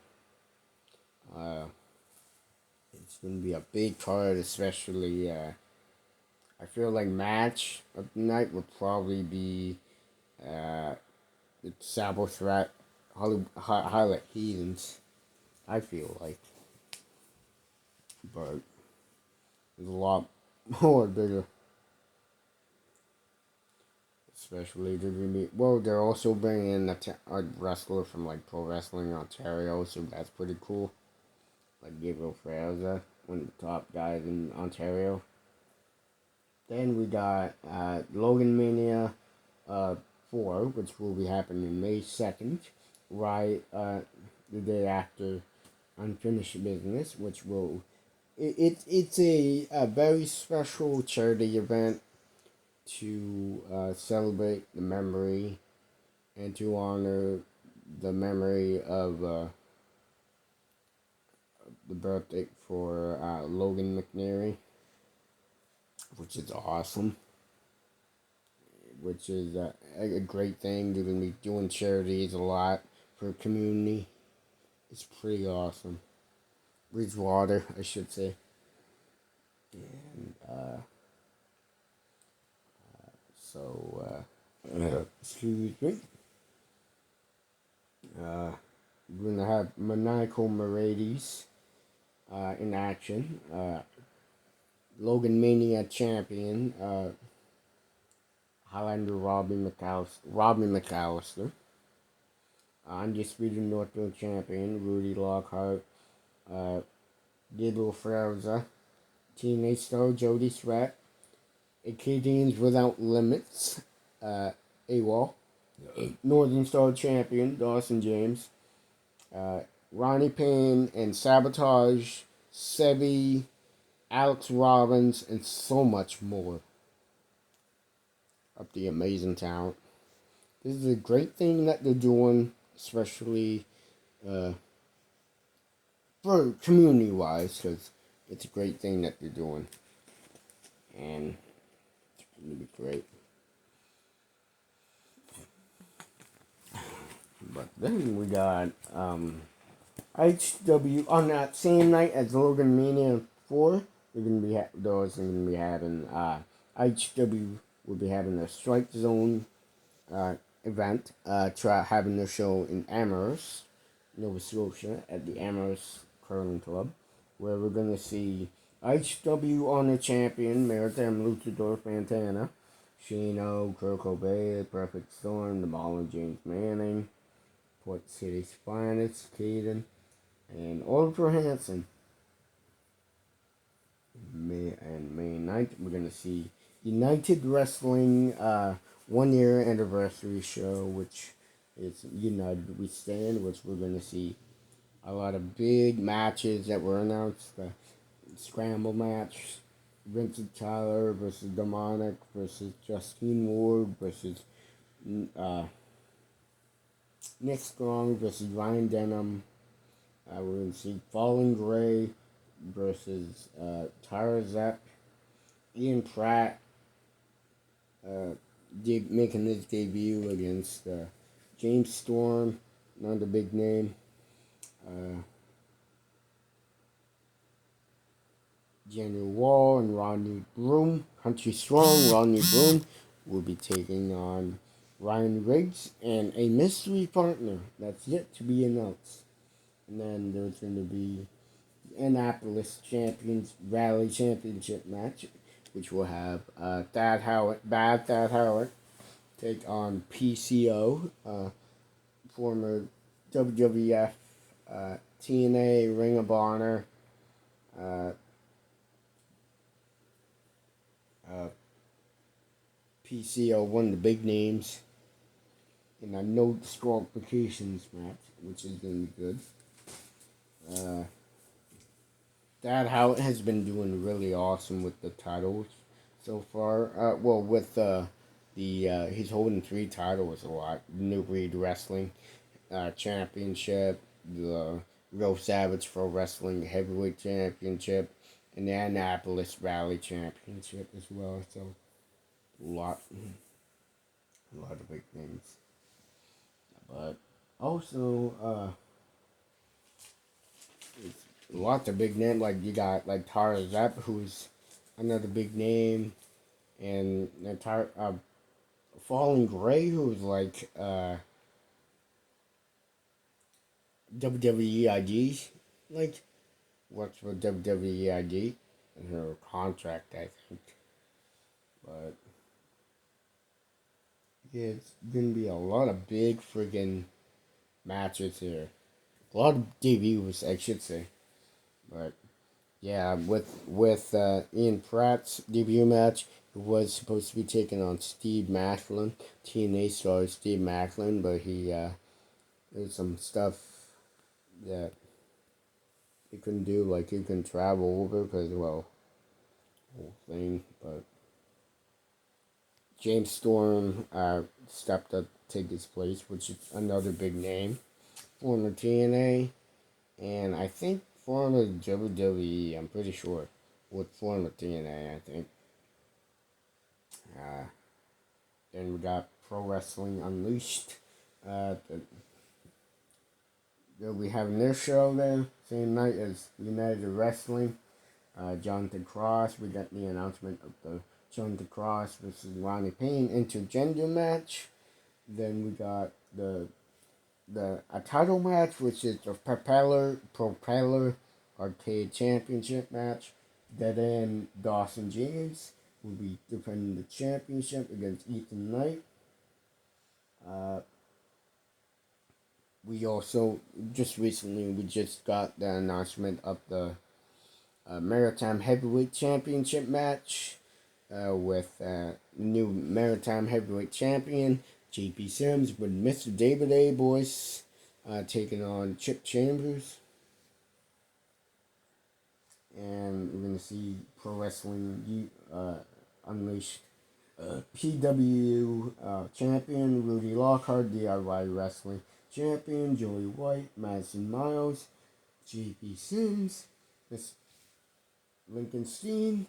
It's going to be a big card, especially. I feel like match of the night would probably be the Sabo Threat Highlight Heathens. I feel like, but there's a lot more bigger. Especially they're gonna be well. They're also bringing in a wrestler from like Pro Wrestling Ontario, so that's pretty cool. Like Gabriel Fraser, one of the top guys in Ontario. Then we got Logan Mania 4, which will be happening May 2nd, right the day after Unfinished Business, which will it's a very special charity event to celebrate the memory and to honor the memory of the birthday for Logan McNary, which is awesome. Which is a great thing. They're gonna be doing charities a lot for the community. It's pretty awesome. Bridgewater, I should say. And so, excuse me. We're gonna have Maniacal Merades in action. Logan Mania champion, Highlander Robbie McAllister. Undisputed Northfield champion, Rudy Lockhart. Gabriel Ferza. Teenage Star, Jody Sweat. Acadians Without Limits, AWOL. Northern Star champion, Dawson James. Ronnie Payne and Sabotage, Sebi, Alex Robbins, and so much more of the amazing talent. This is a great thing that they're doing, especially for community wise, because it's a great thing that they're doing. And it's going to be great. But then we got HW on that same night as Logan Mania 4. They're gonna be those are gonna be having HW will be having a Strike Zone event. Having their show in Amherst, Nova Scotia, at the Amherst Curling Club, where we're gonna see HW Honor Champion Maritime Luchador Fantana, Shino, Kurt Cobain, Perfect Storm, the Ball and James Manning, Port City's Finest, Caden, and Oliver Hansen. May 9th, we're going to see United Wrestling 1 year anniversary show, which is United We Stand, which we're going to see a lot of big matches that were announced. The Scramble match, Vincent Tyler versus Demonic versus Justine Ward versus Nick Strong versus Ryan Denham. We're going to see Fallen Gray versus Tyra Zepp. Ian Pratt making his debut against James Storm, another big name. Daniel Wall and Rodney Broom, Country Strong, Rodney Broom will be taking on Ryan Riggs and a mystery partner that's yet to be announced. And then there's going to be Annapolis Champions Rally Championship match, which will have Thad Howard, take on PCO, former WWF, TNA, Ring of Honor, PCO, one of the big names, in a no disqualifications match, which is going to be good. Thad Howard has been doing really awesome with the titles so far. With he's holding 3 titles a lot. New Breed Wrestling Championship, the Real Savage Pro Wrestling Heavyweight Championship, and the Annapolis Rally Championship as well. So a lot of big things. But also lots of big names. Like you got like Tara Zepp, who's another big name, and Fallen Gray, who's like WWE ID, like works for WWE ID. her contract, I think. But yeah, it's gonna be a lot of big friggin' matches here. A lot of debuts, I should say. But yeah, with Ian Pratt's debut match, it was supposed to be taken on Steve Macklin, TNA star Steve Macklin, but there's some stuff that he couldn't do, like he couldn't travel over because, well, whole thing. But James Storm stepped up to take his place, which is another big name, former TNA, and I think former WWE. I'm pretty sure with former TNA. I think. Uh, then we got Pro Wrestling Unleashed. They'll be having their show there same night as United Wrestling. Jonathan Cross. We got the announcement of the Jonathan Cross versus Ronnie Payne intergender match. Then we got a title match, which is the Propeller Arcade Championship match. Dead End Dawson James will be defending the championship against Ethan Knight. We also we just got the announcement of the Maritime Heavyweight Championship match with new Maritime Heavyweight Champion JP Sims with Mr. David A. Boyce taking on Chip Chambers. And we're going to see Pro Wrestling Unleashed PW Champion Rudy Lockhart, DIY Wrestling Champion Joey White, Madison Miles, JP Sims, Miss Lincoln Steen.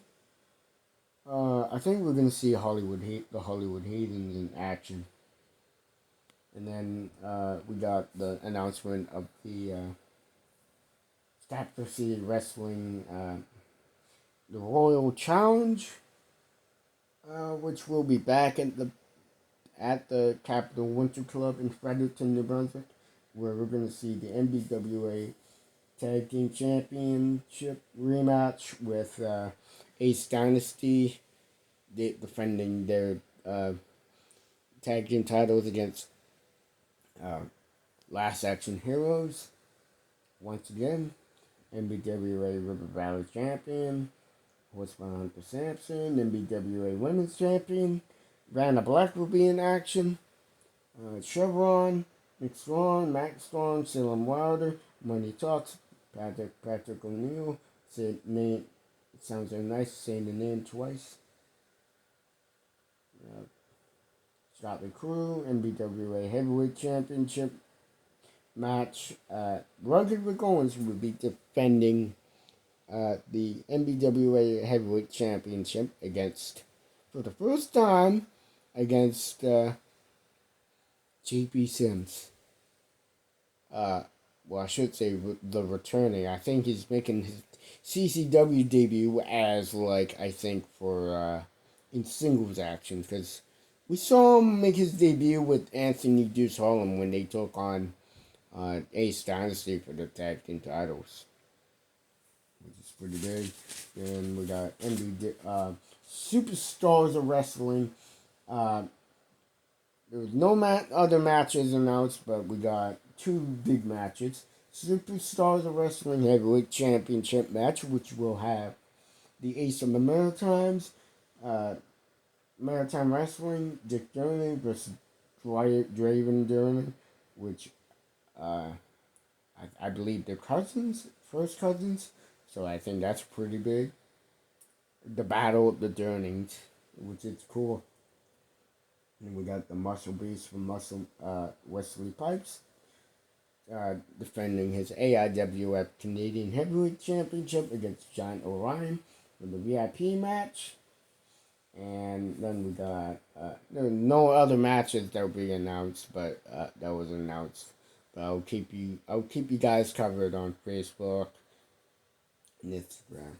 I think we're gonna see the Hollywood Heathens in action, and then we got the announcement of the Capital City Wrestling, the Royal Challenge, which will be back at the Capital Winter Club in Fredericton, New Brunswick, where we're gonna see the NBWA Tag Team Championship rematch with Ace Dynasty, defending their tag team titles against Last Action Heroes. Once again, NBWA River Valley Champion, Horseman Hunter Sampson, NBWA Women's Champion, Vanna Black will be in action. Chevron, Nick Strong, Max Strong, Salem Wilder, Money Talks, Patrick O'Neill. Say name. It sounds very nice saying the name twice. Scotland Crew, NBWA Heavyweight Championship match. Rugged Owens will be defending the NBWA Heavyweight Championship for the first time, against JP Sims. Well, I should say the returning. I think he's making his CCW debut as, I think for in singles action, because we saw him make his debut with Anthony Deuce Harlem when they took on Ace Dynasty for the tag team titles, which is pretty big. Then we got Superstars of Wrestling. There was no other matches announced, but we got two big matches. Superstars of Wrestling Heavyweight Championship match, which will have the Ace of the Maritimes, Maritime Wrestling, Dick Durnan versus Draven Durnan, which I believe they're first cousins, so I think that's pretty big. The Battle of the Durnings, which is cool. And we got the Muscle Beast from Wesley Pipes defending his AIWF Canadian Heavyweight Championship against John Orion for the VIP match. And then we got there were no other matches that were being announced, but that was announced. But I'll keep you guys covered on Facebook and Instagram.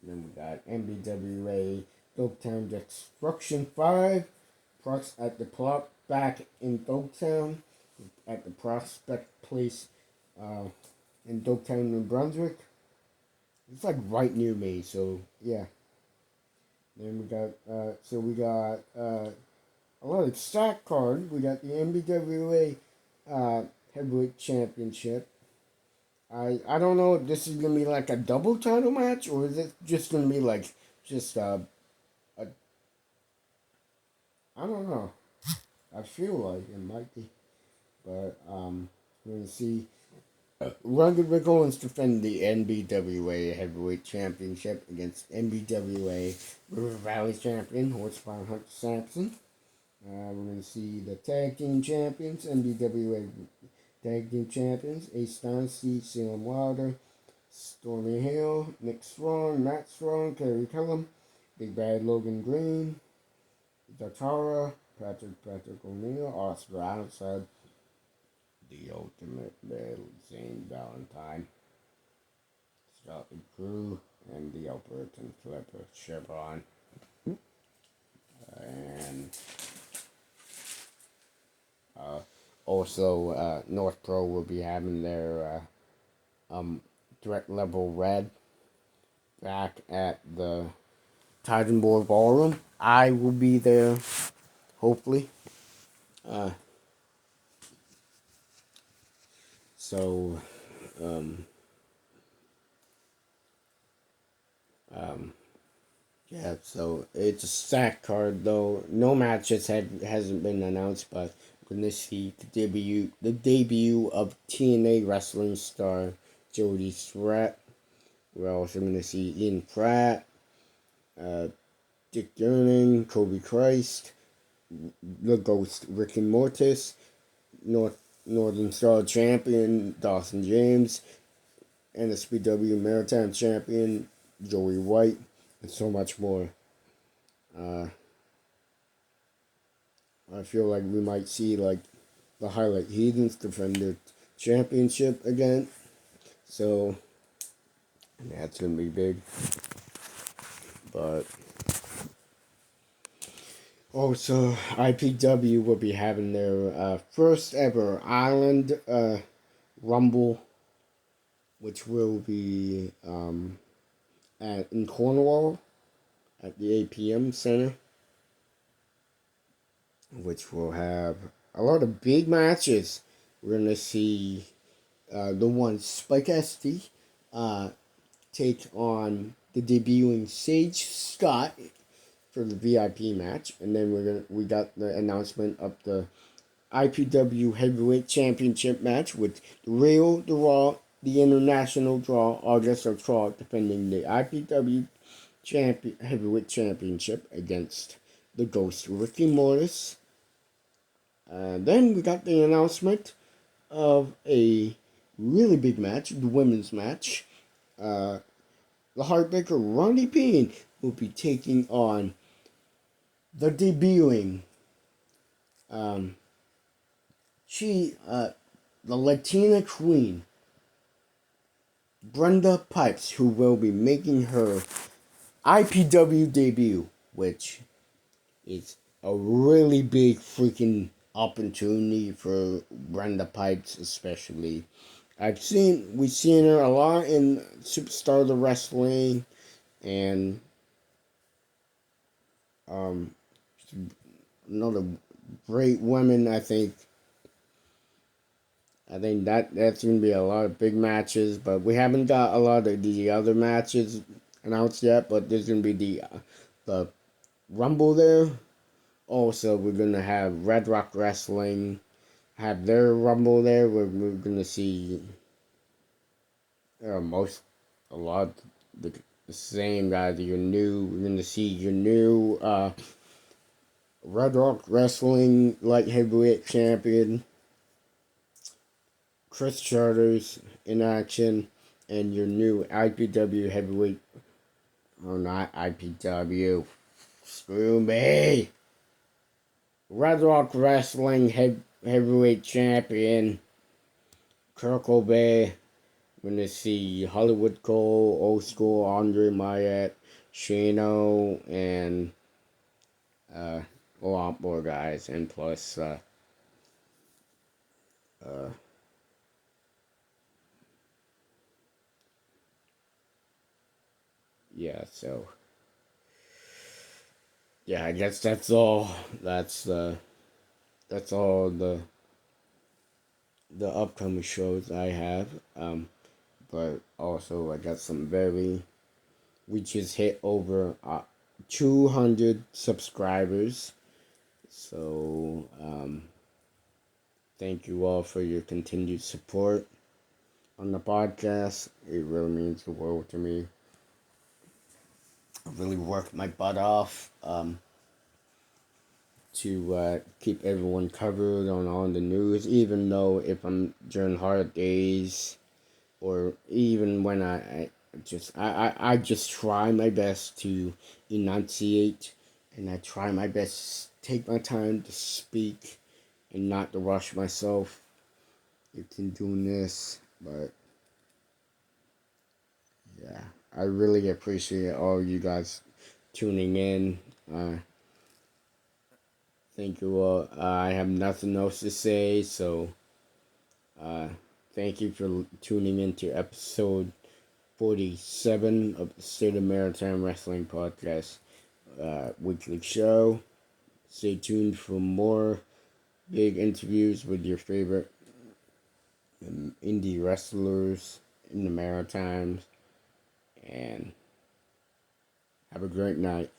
And then we got NBWA Dogtown Destruction 5 at the plot back in Dogtown at the Prospect Place in Dogtown, New Brunswick. It's like right near me, so yeah. Then we got a lot of stack card. We got the NBWA Heavyweight Championship. I don't know if this is gonna be like a double title match or is it just gonna be like just a I don't know. I feel like it might be, but we're gonna see. Rugged Rick Owens defend the NBWA Heavyweight Championship against NBWA River Valley Champion Horsepower Hunter Sampson. We're going to see the Tag Team Champions, NBWA Tag Team Champions, Ace Dynasty, Salem Wilder, Stormy Hill, Nick Strong, Matt Strong, Kerry Kellum, Big Bad Logan Green, Datara, Patrick O'Neal, Oscar Outside, The Ultimate Battle, Zane Valentine, Scotty Crew, and the Albertan Flipper Chevron. And also, North Pro will be having their direct level red back at the Titan Board Ballroom. I will be there, hopefully. Uh, so, um, yeah, so it's a stack card though. No matches hasn't been announced, but we're gonna see the debut of TNA wrestling star Jody Threat. We're also gonna see Ian Pratt, uh, Dick Durning, Kobe Christ, the Ghost Ricky Mortis, Northern Star Champion Dawson James, NSPW Maritime Champion Joey White, and so much more. I feel like we might see like the Highlight Heathens defend their championship again. So that's gonna be big. But also IPW will be having their first ever Island Rumble, which will be in Cornwall at the APM Center, which will have a lot of big matches. We're gonna see the one Spike SD take on the debuting Sage Scott for the VIP match, and then we got the announcement of the IPW Heavyweight Championship match with the Raw, the International Draw, Augusta Claw defending the IPW Heavyweight Championship against the Ghost Ricky Mortis. Then we got the announcement of a really big match, the women's match. The Heartbreaker Ronnie Bean will be taking on the debuting the Latina Queen, Brenda Pipes, who will be making her IPW debut, which is a really big freaking opportunity for Brenda Pipes, especially. We've seen her a lot in Superstar the Wrestling, and another great woman. I think that's gonna be a lot of big matches, but we haven't got a lot of the other matches announced yet. But there's gonna be the Rumble there. Also, we're gonna have Red Rock Wrestling have their Rumble there. We're gonna see a lot of the same guys. We're gonna see your new Red Rock Wrestling Light Heavyweight Champion Chris Charters in action, and your new IPW Heavyweight. Oh, not IPW. Screw me. Red Rock Wrestling Heavyweight Champion Kirk Obey. We're going to see Hollywood Cole, Old School Andre Mayette, Shano, and a lot more guys. And plus, yeah, so yeah, I guess that's all. That's all the upcoming shows I have. But also I got some very. We just hit over 200 subscribers. So thank you all for your continued support on the podcast. It really means the world to me. I really worked my butt off to keep everyone covered on the news, even though if I'm during hard days or even when I just try my best to enunciate, and I try my best to take my time to speak and not to rush myself into doing this. But yeah, I really appreciate all you guys tuning in. Thank you all. I have nothing else to say, so thank you for tuning into episode 47 of the State of Maritime Wrestling Podcast weekly show. Stay tuned for more big interviews with your favorite indie wrestlers in the Maritimes. And have a great night.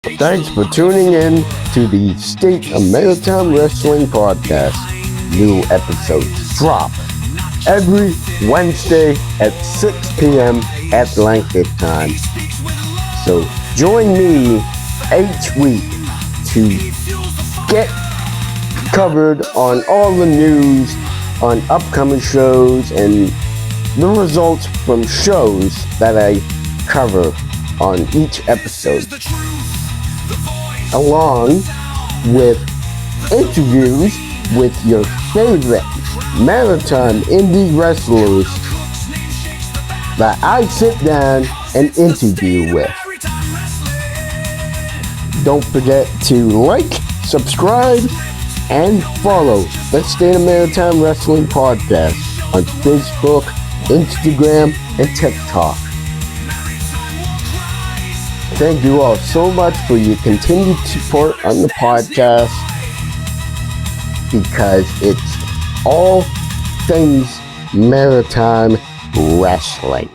Thanks for tuning in to the State of Maritime Wrestling Podcast. New episodes drop every Wednesday at 6 p.m. Atlantic time. So join me each week to get covered on all the news on upcoming shows and the results from shows that I cover on each episode, along with interviews with your favorite Maritime indie wrestlers that I sit down and interview with. Don't forget to like, subscribe, and follow the State of Maritime Wrestling Podcast on Facebook, Instagram, and TikTok. Thank you all so much for your continued support on the podcast, because it's all things maritime wrestling.